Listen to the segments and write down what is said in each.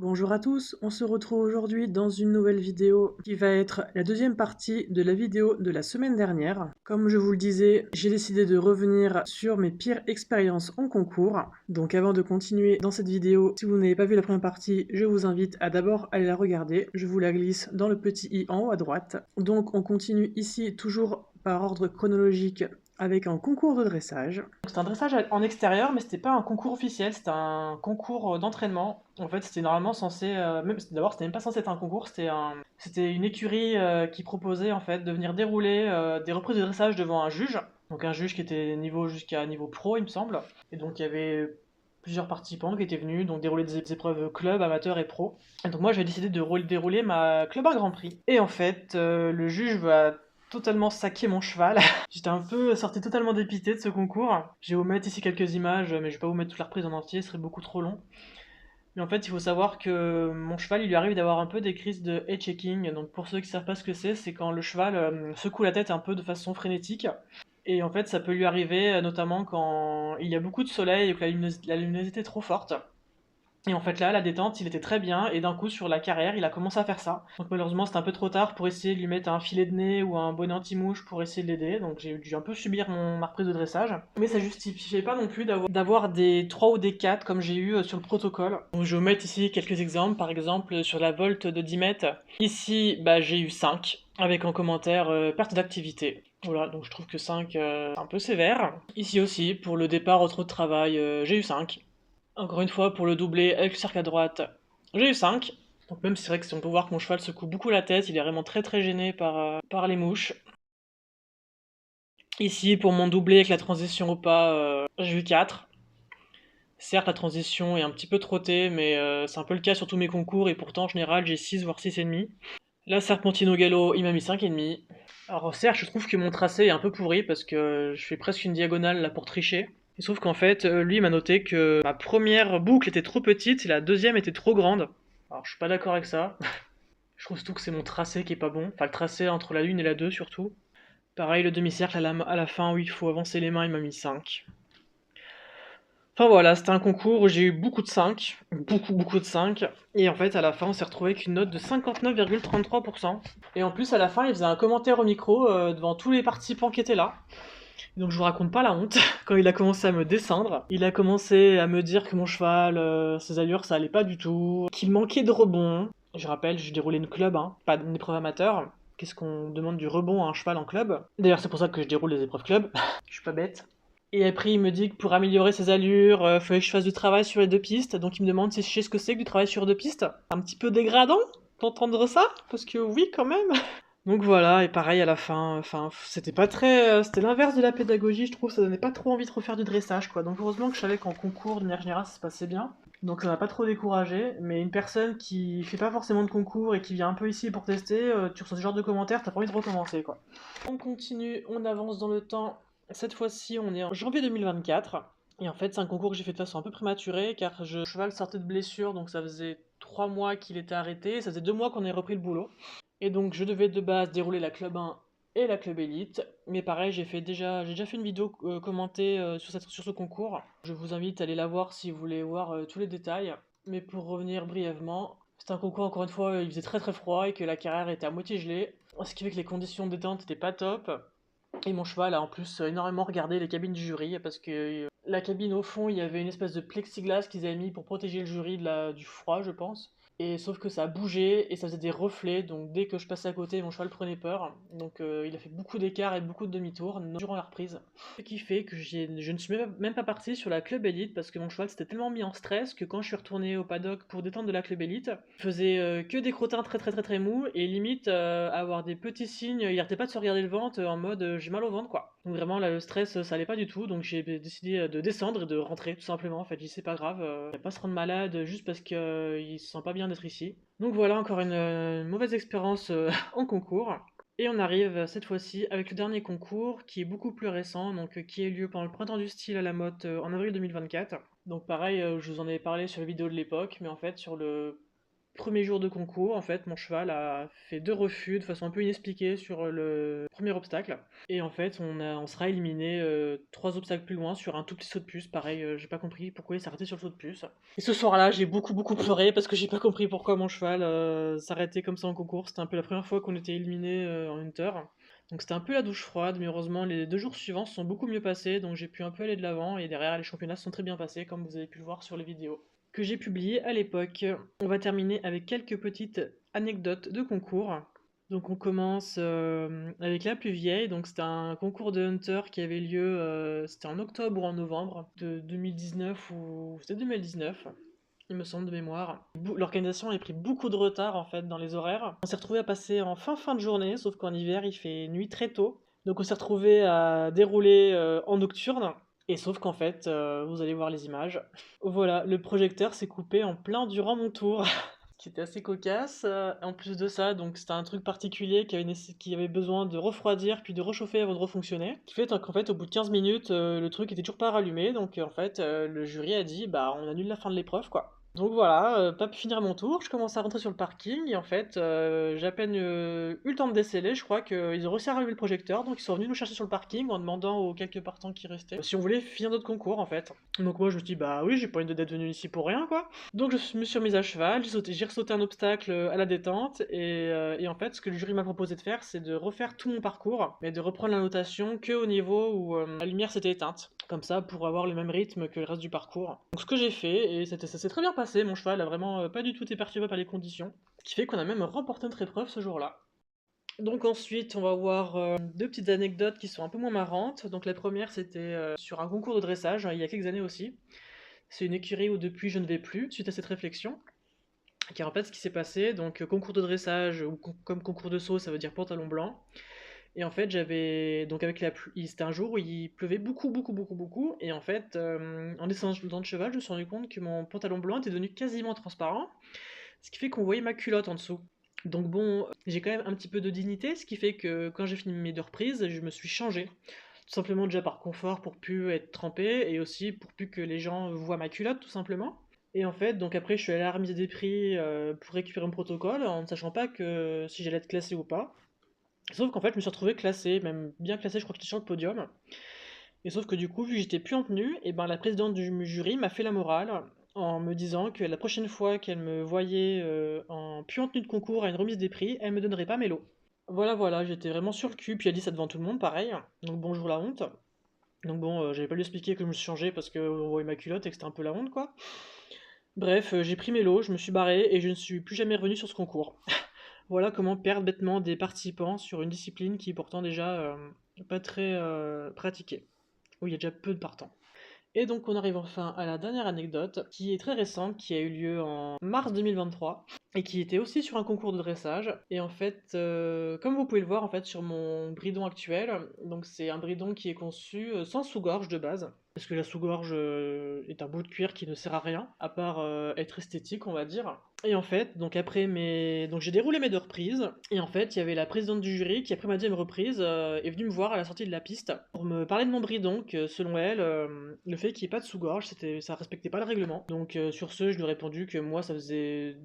Bonjour à tous, on se retrouve aujourd'hui dans une nouvelle vidéo qui va être la deuxième partie de la vidéo de la semaine dernière. Comme je vous le disais, j'ai décidé de revenir sur mes pires expériences en concours. Donc avant de continuer dans cette vidéo, si vous n'avez pas vu la première partie, je vous invite à d'abord aller la regarder. Je vous la glisse dans le petit i en haut à droite. Donc on continue ici toujours par ordre chronologique avec un concours de dressage. C'était un dressage en extérieur, mais c'était pas un concours officiel, c'était un concours d'entraînement. En fait, c'était normalement censé, d'abord, c'était même pas censé être un concours, c'était une écurie qui proposait en fait de venir dérouler des reprises de dressage devant un juge. Donc un juge qui était jusqu'à niveau pro, il me semble. Et donc il y avait plusieurs participants qui étaient venus donc dérouler des épreuves club, amateur et pro. Et donc moi j'ai décidé de dérouler ma club 1 Grand Prix. Et en fait, le juge va totalement saquer mon cheval. J'étais un peu sorti totalement dépité de ce concours. Je vais vous mettre ici quelques images, mais je vais pas vous mettre toute la reprise en entier, ce serait beaucoup trop long. Mais en fait, il faut savoir que mon cheval, il lui arrive d'avoir un peu des crises de head checking. Donc pour ceux qui savent pas ce que c'est quand le cheval secoue la tête un peu de façon frénétique. Et en fait, ça peut lui arriver notamment quand il y a beaucoup de soleil et que la luminosité est trop forte. Et en fait là, la détente, il était très bien, et d'un coup sur la carrière, il a commencé à faire ça. Donc malheureusement, c'était un peu trop tard pour essayer de lui mettre un filet de nez ou un bonnet anti-mouche pour essayer de l'aider, donc j'ai dû un peu subir ma reprise de dressage. Mais ça justifiait pas non plus d'avoir des 3 ou des 4 comme j'ai eu sur le protocole. Donc je vais vous mettre ici quelques exemples, par exemple sur la volte de 10 mètres. Ici, bah, j'ai eu 5, avec en commentaire perte d'activité. Voilà, donc je trouve que 5 c'est un peu sévère. Ici aussi, pour le départ au trot de travail, j'ai eu 5. Encore une fois, pour le doubler avec le cercle à droite, j'ai eu 5. Donc même si c'est vrai que si on peut voir que mon cheval secoue beaucoup la tête, il est vraiment très gêné par les mouches. Ici, pour mon doublé avec la transition au pas, j'ai eu 4. Certes, la transition est un petit peu trottée, mais c'est un peu le cas sur tous mes concours, et pourtant en général j'ai 6 voire 6,5. La Serpentino Gallo, il m'a mis 5,5. Alors certes, je trouve que mon tracé est un peu pourri parce que je fais presque une diagonale là pour tricher. Il se trouve qu'en fait, lui m'a noté que ma première boucle était trop petite et la deuxième était trop grande. Alors je suis pas d'accord avec ça. Je trouve surtout que c'est mon tracé qui est pas bon. Enfin le tracé entre la 1 et la 2 surtout. Pareil, le demi-cercle à la fin où il faut avancer les mains, il m'a mis 5. Enfin voilà, c'était un concours où j'ai eu beaucoup de 5, beaucoup de 5, et en fait à la fin on s'est retrouvé avec une note de 59,33%. Et en plus à la fin il faisait un commentaire au micro devant tous les participants qui étaient là. Donc je vous raconte pas la honte, quand il a commencé à me descendre, il a commencé à me dire que mon cheval, ses allures ça allait pas du tout, qu'il manquait de rebond. Je rappelle, je déroulais une club, hein, pas une épreuve amateur. Qu'est-ce qu'on demande du rebond à un cheval en club? D'ailleurs c'est pour ça que je déroule les épreuves club, je suis pas bête. Et après, il me dit que pour améliorer ses allures, fallait que je fasse du travail sur les deux pistes. Donc il me demande si je sais ce que c'est que du travail sur deux pistes. Un petit peu dégradant d'entendre ça, parce que oui, quand même. Donc voilà, et pareil à la fin, enfin, c'était pas très. C'était l'inverse de la pédagogie, je trouve, ça donnait pas trop envie de refaire du dressage, quoi. Donc heureusement que je savais qu'en concours, de manière générale, ça se passait bien. Donc ça m'a pas trop découragé, mais une personne qui fait pas forcément de concours et qui vient un peu ici pour tester, tu reçois ce genre de commentaires, t'as pas envie de recommencer, quoi. On continue, on avance dans le temps. Cette fois-ci, on est en janvier 2024. Et en fait, c'est un concours que j'ai fait de façon un peu prématurée, car le cheval sortait de blessure, donc ça faisait 3 mois qu'il était arrêté, et ça faisait 2 mois qu'on avait repris le boulot. Et donc, je devais de base dérouler la club 1 et la club élite. Mais pareil, j'ai déjà fait une vidéo commentée sur ce concours. Je vous invite à aller la voir si vous voulez voir tous les détails. Mais pour revenir brièvement, c'était un concours, encore une fois, il faisait très froid et que la carrière était à moitié gelée. Ce qui fait que les conditions de détente n'étaient pas top. Et mon cheval a en plus énormément regardé les cabines du jury parce que la cabine au fond, il y avait une espèce de plexiglas qu'ils avaient mis pour protéger le jury du froid, je pense. Et sauf que ça a bougé et ça faisait des reflets, donc dès que je passais à côté, mon cheval prenait peur. Donc il a fait beaucoup d'écart et beaucoup de demi-tours durant la reprise. Ce qui fait que je ne suis même pas parti sur la club élite parce que mon cheval s'était tellement mis en stress que quand je suis retourné au paddock pour détendre de la club élite, il faisait que des crottins très mous et limite avoir des petits signes, il arrêtait pas de se regarder le ventre en mode j'ai mal au ventre quoi. Donc vraiment là le stress ça allait pas du tout, donc j'ai décidé de descendre et de rentrer tout simplement. En fait, j'ai dit c'est pas grave, il va pas se rendre malade juste parce qu'il se sent pas bien d'être ici. Donc voilà encore une mauvaise expérience en concours. Et on arrive cette fois-ci avec le dernier concours qui est beaucoup plus récent, donc qui a eu lieu pendant le printemps du style à la Motte en avril 2024. Donc pareil, je vous en avais parlé sur la vidéo de l'époque, mais en fait sur le Premier jour de concours, en fait, mon cheval a fait 2 refus de façon un peu inexpliquée sur le premier obstacle. Et en fait, on sera éliminé 3 obstacles plus loin sur un tout petit saut de puce. Pareil, j'ai pas compris pourquoi il s'est arrêté sur le saut de puce. Et ce soir-là, j'ai beaucoup pleuré parce que j'ai pas compris pourquoi mon cheval s'arrêtait comme ça en concours. C'était un peu la première fois qu'on était éliminé en Hunter. Donc c'était un peu la douche froide, mais heureusement les 2 jours suivants se sont beaucoup mieux passés, donc j'ai pu un peu aller de l'avant, et derrière les championnats se sont très bien passés, comme vous avez pu le voir sur les vidéos que j'ai publiées à l'époque. On va terminer avec quelques petites anecdotes de concours. Donc on commence avec la plus vieille, donc c'était un concours de Hunter qui avait lieu, c'était en octobre ou en novembre de 2019, ou c'était 2019 il me semble de mémoire. L'organisation a pris beaucoup de retard en fait dans les horaires. On s'est retrouvé à passer en fin de journée, sauf qu'en hiver il fait nuit très tôt. Donc on s'est retrouvé à dérouler en nocturne. Et sauf qu'en fait, vous allez voir les images. Voilà, le projecteur s'est coupé en plein durant mon tour. Qui était assez cocasse. En plus de ça, donc c'était un truc particulier qui avait besoin de refroidir puis de réchauffer avant de refonctionner. Qui fait qu'en fait, au bout de 15 minutes, le truc était toujours pas rallumé. Donc en fait, le jury a dit bah on annule la fin de l'épreuve quoi. Donc voilà, pas pu finir mon tour, je commence à rentrer sur le parking et en fait, j'ai à peine eu le temps de déceler, je crois qu'ils ont réussi à rallumer le projecteur, donc ils sont venus nous chercher sur le parking en demandant aux quelques partants qui restaient si on voulait finir notre concours en fait. Donc moi je me suis dit bah oui, j'ai pas envie d'être venu ici pour rien quoi. Donc je me suis remise à cheval, j'ai ressauté un obstacle à la détente et en fait ce que le jury m'a proposé de faire c'est de refaire tout mon parcours, mais de reprendre la notation que au niveau où la lumière s'était éteinte. Comme ça pour avoir le même rythme que le reste du parcours. Donc ce que j'ai fait, et ça s'est très bien passé, mon cheval a vraiment pas du tout été perturbé par les conditions. Ce qui fait qu'on a même remporté notre épreuve ce jour-là. Donc ensuite, on va voir 2 petites anecdotes qui sont un peu moins marrantes. Donc la première, c'était sur un concours de dressage, il y a quelques années aussi. C'est une écurie où depuis je ne vais plus, suite à cette réflexion. Car en fait, ce qui s'est passé, donc concours de dressage, ou comme concours de saut, ça veut dire pantalon blanc. Et en fait, j'avais. Donc, avec la pluie. C'était un jour où il pleuvait beaucoup. Et en fait, en descendant de cheval, je me suis rendu compte que mon pantalon blanc était devenu quasiment transparent. Ce qui fait qu'on voyait ma culotte en dessous. Donc, bon, j'ai quand même un petit peu de dignité. Ce qui fait que quand j'ai fini mes 2 reprises, je me suis changé. Tout simplement, déjà par confort, pour plus être trempé. Et aussi pour plus que les gens voient ma culotte, tout simplement. Et en fait, donc après, je suis allé à la remise des prix pour récupérer mon protocole, en ne sachant pas que si j'allais être classé ou pas. Sauf qu'en fait, je me suis retrouvé classé, même bien classé, je crois que j'étais sur le podium. Et sauf que du coup, vu que j'étais plus en tenue, et ben la présidente du jury m'a fait la morale en me disant que la prochaine fois qu'elle me voyait en plus en tenue de concours à une remise des prix, elle me donnerait pas mes lots. Voilà, j'étais vraiment sur le cul, puis elle dit ça devant tout le monde, pareil. Donc bonjour la honte. Donc bon, j'avais pas lui expliquer que je me suis changé parce qu'on voyait ma culotte et que c'était un peu la honte, quoi. Bref, j'ai pris mes lots, je me suis barré et je ne suis plus jamais revenu sur ce concours. Voilà comment perdre bêtement des participants sur une discipline qui est pourtant déjà pas très pratiquée, où il y a déjà peu de partants. Et donc on arrive enfin à la dernière anecdote, qui est très récente, qui a eu lieu en mars 2023, et qui était aussi sur un concours de dressage. Et en fait, comme vous pouvez le voir en fait sur mon bridon actuel, donc c'est un bridon qui est conçu sans sous-gorge de base, parce que la sous-gorge est un bout de cuir qui ne sert à rien, à part être esthétique, on va dire. Et en fait, donc donc j'ai déroulé mes 2 reprises, et en fait, il y avait la présidente du jury qui, après ma deuxième reprise, est venue me voir à la sortie de la piste pour me parler de mon bridon, que selon elle, le fait qu'il n'y ait pas de sous-gorge, ça respectait pas le règlement. Donc sur ce, je lui ai répondu que moi, ça faisait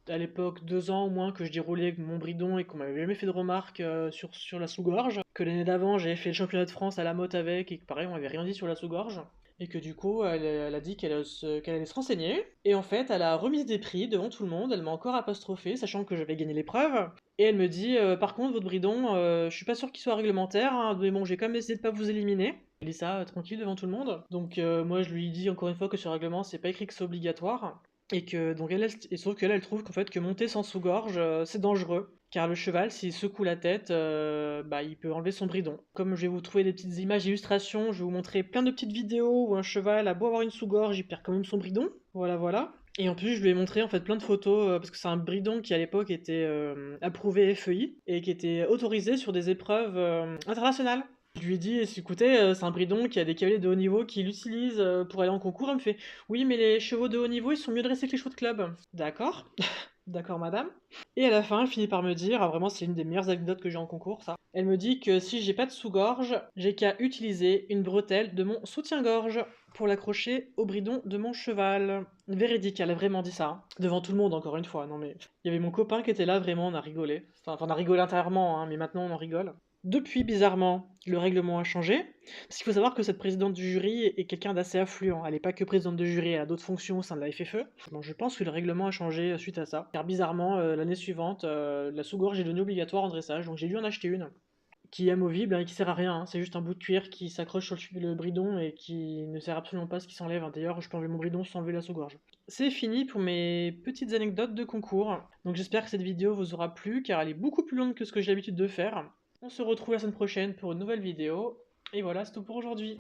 à l'époque 2 ans au moins que je déroulais avec mon bridon et qu'on m'avait jamais fait de remarques sur la sous-gorge. Que l'année d'avant, j'avais fait le championnat de France à la motte avec, et que pareil, on m'avait rien dit sur la sous-gorge. Et que du coup, elle a dit qu'elle allait se renseigner. Et en fait, elle a remis des prix devant tout le monde. Elle m'a encore apostrophé, sachant que j'avais gagné l'épreuve. Et elle me dit, par contre, votre bridon, je suis pas sûr qu'il soit réglementaire, hein, mais bon, j'ai quand même essayé de pas vous éliminer. Elle dit ça tranquille devant tout le monde. Donc moi, je lui dis encore une fois que sur le règlement, c'est pas écrit que c'est obligatoire. Et que donc et sauf qu'elle elle trouve qu'en fait que monter sans sous-gorge c'est dangereux car le cheval s'il secoue la tête bah il peut enlever son bridon. Comme je vais vous trouver des petites images illustrations, je vais vous montrer plein de petites vidéos où un cheval a beau avoir une sous-gorge, il perd quand même son bridon. Voilà. Et en plus je lui ai montré en fait plein de photos parce que c'est un bridon qui à l'époque était approuvé FEI et qui était autorisé sur des épreuves internationales. Je lui ai dit, écoutez, c'est un bridon qui a des cavaliers de haut niveau qui l'utilisent pour aller en concours. Elle me fait, oui, mais les chevaux de haut niveau, ils sont mieux dressés que les chevaux de club. D'accord, d'accord, madame. Et à la fin, elle finit par me dire, ah, vraiment, c'est une des meilleures anecdotes que j'ai en concours, ça. Elle me dit que si j'ai pas de sous-gorge, j'ai qu'à utiliser une bretelle de mon soutien-gorge. pour l'accrocher au bridon de mon cheval. Véridique, elle a vraiment dit ça, hein. Devant tout le monde, encore une fois. Non mais, il y avait mon copain qui était là, vraiment, on a rigolé. Enfin, on a rigolé intérieurement, hein, mais maintenant on en rigole. Depuis, bizarrement, le règlement a changé. Parce qu'il faut savoir que cette présidente du jury est quelqu'un d'assez affluent. Elle n'est pas que présidente de jury, elle a d'autres fonctions au sein de la FFE. Bon, je pense que le règlement a changé suite à ça. Car bizarrement, l'année suivante, la sous-gorge est devenue obligatoire en dressage, donc j'ai dû en acheter une qui est amovible, hein, et qui sert à rien, hein. C'est juste un bout de cuir qui s'accroche sur le bridon et qui ne sert absolument pas à ce qui s'enlève, hein. D'ailleurs, je peux enlever mon bridon sans enlever la sous-gorge. C'est fini pour mes petites anecdotes de concours. Donc j'espère que cette vidéo vous aura plu car elle est beaucoup plus longue que ce que j'ai l'habitude de faire. On se retrouve la semaine prochaine pour une nouvelle vidéo. Et voilà, c'est tout pour aujourd'hui.